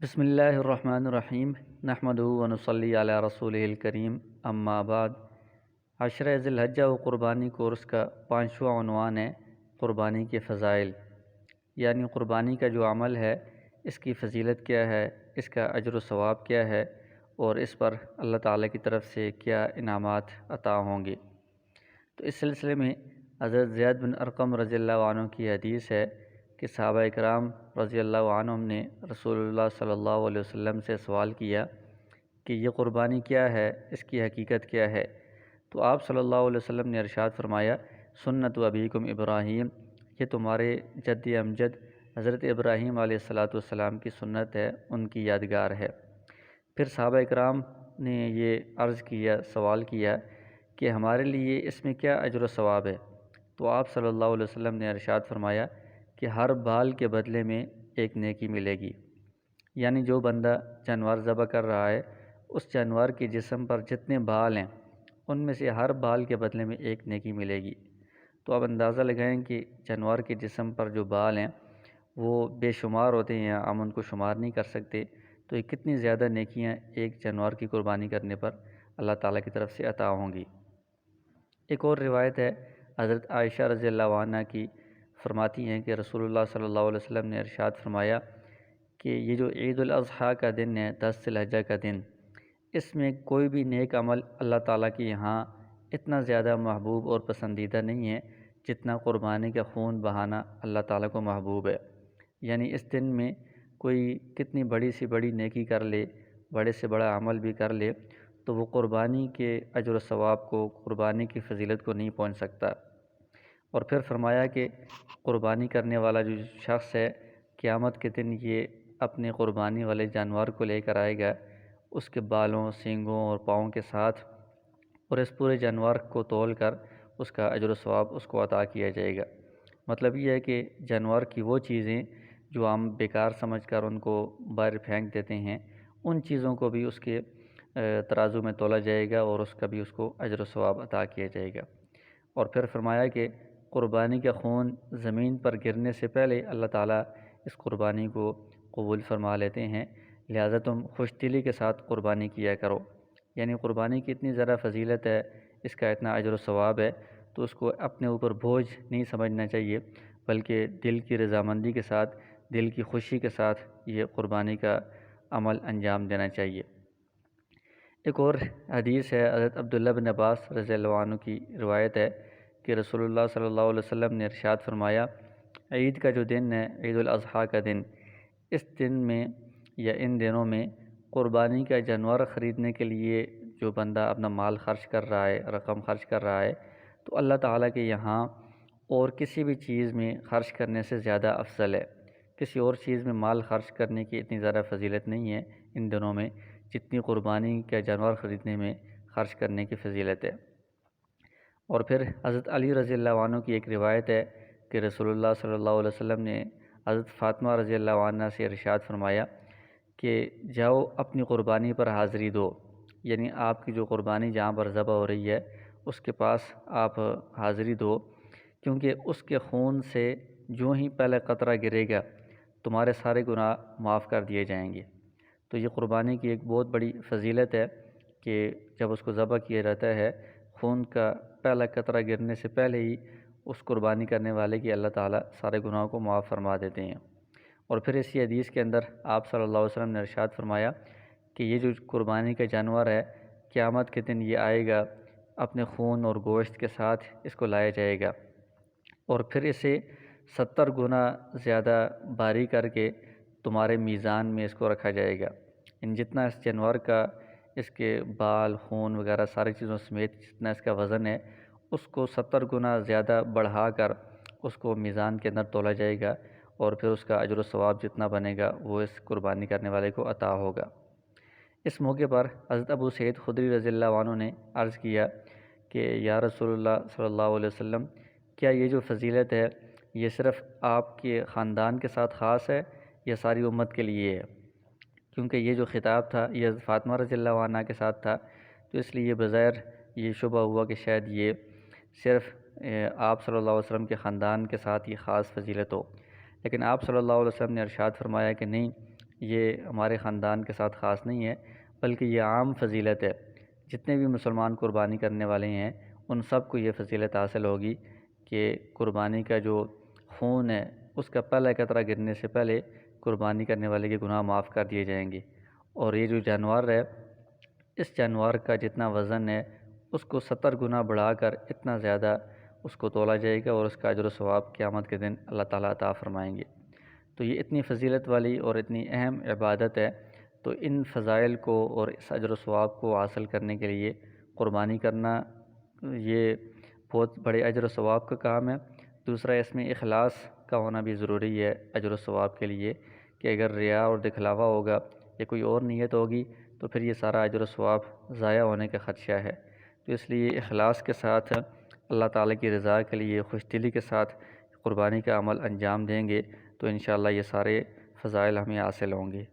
بسم اللہ الرحمن الرحیم نحمدہ ونصلی علی رسولہ الکریم اما بعد۔ عشرہ ذی الحجہ و قربانی کورس کا 5واں عنوان ہے قربانی کے فضائل، یعنی قربانی کا جو عمل ہے اس کی فضیلت کیا ہے، اس کا اجر و ثواب کیا ہے اور اس پر اللہ تعالیٰ کی طرف سے کیا انعامات عطا ہوں گے۔ تو اس سلسلے میں حضرت زید بن ارقم رضی اللہ عنہ کی حدیث ہے کہ صحابہ اکرام رضی اللہ عنہم نے رسول اللہ صلی اللہ علیہ وسلم سے سوال کیا کہ یہ قربانی کیا ہے، اس کی حقیقت کیا ہے؟ تو آپ صلی اللہ علیہ وسلم نے ارشاد فرمایا، سنت ابیکم ابراہیم، یہ تمہارے جد امجد حضرت ابراہیم علیہ السلام کی سنت ہے، ان کی یادگار ہے۔ پھر صحابہ اکرام نے یہ عرض کیا، سوال کیا کہ ہمارے لیے اس میں کیا اجر و ثواب ہے؟ تو آپ صلی اللہ علیہ وسلم نے ارشاد فرمایا کہ ہر بال کے بدلے میں ایک نیکی ملے گی، یعنی جو بندہ جانور ذبح کر رہا ہے اس جانور کے جسم پر جتنے بال ہیں ان میں سے ہر بال کے بدلے میں ایک نیکی ملے گی۔ تو اب اندازہ لگائیں کہ جانور کے جسم پر جو بال ہیں وہ بے شمار ہوتے ہیں، ہم ان کو شمار نہیں کر سکتے، تو یہ کتنی زیادہ نیکیاں ایک جانور کی قربانی کرنے پر اللہ تعالیٰ کی طرف سے عطا ہوں گی۔ ایک اور روایت ہے حضرت عائشہ رضی اللہ عنہ کی، فرماتی ہیں کہ رسول اللہ صلی اللہ علیہ وسلم نے ارشاد فرمایا کہ یہ جو عید الاضحیٰ کا دن ہے، 10 ذی الحجہ کا دن، اس میں کوئی بھی نیک عمل اللہ تعالیٰ کے یہاں اتنا زیادہ محبوب اور پسندیدہ نہیں ہے جتنا قربانی کا خون بہانا اللہ تعالیٰ کو محبوب ہے۔ یعنی اس دن میں کوئی کتنی بڑی سی بڑی نیکی کر لے، بڑے سے بڑا عمل بھی کر لے، تو وہ قربانی کے اجر و ثواب کو، قربانی کی فضیلت کو نہیں پہنچ سکتا۔ اور پھر فرمایا کہ قربانی کرنے والا جو شخص ہے، قیامت کے دن یہ اپنے قربانی والے جانور کو لے کر آئے گا، اس کے بالوں، سینگوں اور پاؤں کے ساتھ، اور اس پورے جانور کو تول کر اس کا اجر و ثواب اس کو عطا کیا جائے گا۔ مطلب یہ ہے کہ جانور کی وہ چیزیں جو ہم بیکار سمجھ کر ان کو باہر پھینک دیتے ہیں، ان چیزوں کو بھی اس کے ترازو میں تولا جائے گا اور اس کا بھی اس کو اجر و ثواب عطا کیا جائے گا۔ اور پھر فرمایا کہ قربانی کا خون زمین پر گرنے سے پہلے اللہ تعالیٰ اس قربانی کو قبول فرما لیتے ہیں، لہذا تم خوش دلی کے ساتھ قربانی کیا کرو۔ یعنی قربانی کی اتنی زیادہ فضیلت ہے، اس کا اتنا اجر و ثواب ہے، تو اس کو اپنے اوپر بوجھ نہیں سمجھنا چاہیے، بلکہ دل کی رضامندی کے ساتھ، دل کی خوشی کے ساتھ یہ قربانی کا عمل انجام دینا چاہیے۔ ایک اور حدیث ہے حضرت عبداللہ بن عباس رضی اللہ عنہ کی روایت ہے کہ رسول اللہ صلی اللہ علیہ وسلم نے ارشاد فرمایا، عید کا جو دن ہے، عید الاضحیٰ کا دن، اس دن میں یا ان دنوں میں قربانی کا جانور خریدنے کے لیے جو بندہ اپنا مال خرچ کر رہا ہے، رقم خرچ کر رہا ہے، تو اللہ تعالیٰ کے یہاں اور کسی بھی چیز میں خرچ کرنے سے زیادہ افضل ہے۔ کسی اور چیز میں مال خرچ کرنے کی اتنی زیادہ فضیلت نہیں ہے ان دنوں میں جتنی قربانی کا جانور خریدنے میں خرچ کرنے کی فضیلت ہے۔ اور پھر حضرت علی رضی اللہ عنہ کی ایک روایت ہے کہ رسول اللہ صلی اللہ علیہ وسلم نے حضرت فاطمہ رضی اللہ عنہ سے ارشاد فرمایا کہ جاؤ اپنی قربانی پر حاضری دو، یعنی آپ کی جو قربانی جہاں پر ذبح ہو رہی ہے اس کے پاس آپ حاضری دو، کیونکہ اس کے خون سے جو ہی پہلے قطرہ گرے گا تمہارے سارے گناہ معاف کر دیے جائیں گے۔ تو یہ قربانی کی ایک بہت بڑی فضیلت ہے کہ جب اس کو ذبح کیا جاتا ہے، خون کا پہلا قطرہ گرنے سے پہلے ہی اس قربانی کرنے والے کی اللہ تعالیٰ سارے گناہوں کو معاف فرما دیتے ہیں۔ اور پھر اسی حدیث کے اندر آپ صلی اللہ علیہ وسلم نے ارشاد فرمایا کہ یہ جو قربانی کا جانور ہے، قیامت کے دن یہ آئے گا، اپنے خون اور گوشت کے ساتھ اس کو لایا جائے گا، اور پھر اسے 70 گنا زیادہ بھاری کر کے تمہارے میزان میں اس کو رکھا جائے گا۔ ان جتنا اس جانور کا، اس کے بال، خون وغیرہ ساری چیزوں سمیت جتنا اس کا وزن ہے، اس کو 70 گنا زیادہ بڑھا کر اس کو میزان کے اندر تولا جائے گا، اور پھر اس کا اجر و ثواب جتنا بنے گا وہ اس قربانی کرنے والے کو عطا ہوگا۔ اس موقع پر حضرت ابو سعید خدری رضی اللہ عنہ نے عرض کیا کہ یا رسول اللہ صلی اللہ علیہ وسلم، کیا یہ جو فضیلت ہے یہ صرف آپ کے خاندان کے ساتھ خاص ہے یا ساری امت کے لیے ہے؟ کیونکہ یہ جو خطاب تھا یہ حضرت فاطمہ رضی اللہ عنہ کے ساتھ تھا، تو اس لیے بظاہر یہ شبہ ہوا کہ شاید یہ صرف آپ صلی اللہ علیہ وسلم کے خاندان کے ساتھ یہ خاص فضیلت ہو، لیکن آپ صلی اللہ علیہ وسلم نے ارشاد فرمایا کہ نہیں، یہ ہمارے خاندان کے ساتھ خاص نہیں ہے، بلکہ یہ عام فضیلت ہے۔ جتنے بھی مسلمان قربانی کرنے والے ہیں ان سب کو یہ فضیلت حاصل ہوگی کہ قربانی کا جو خون ہے اس کا پہلا قطرہ گرنے سے پہلے قربانی کرنے والے کے گناہ معاف کر دیے جائیں گے، اور یہ جو جانور ہے اس جانور کا جتنا وزن ہے اس کو 70 گنا بڑھا کر اتنا زیادہ اس کو تولا جائے گا، اور اس کا اجر و ثواب قیامت کے دن اللہ تعالیٰ عطا فرمائیں گے۔ تو یہ اتنی فضیلت والی اور اتنی اہم عبادت ہے، تو ان فضائل کو اور اس اجر و ثواب کو حاصل کرنے کے لیے قربانی کرنا یہ بہت بڑے اجر و ثواب کا کام ہے۔ دوسرا اس میں اخلاص کا ہونا بھی ضروری ہے اجر و ثواب کے لیے، کہ اگر ریا اور دکھلاوا ہوگا یا کوئی اور نیت ہوگی تو پھر یہ سارا اجر و ثواب ضائع ہونے کا خدشہ ہے۔ تو اس لیے اخلاص کے ساتھ اللہ تعالیٰ کی رضا کے لیے خوش دلی کے ساتھ قربانی کا عمل انجام دیں گے تو انشاءاللہ یہ سارے فضائل ہمیں حاصل ہوں گے۔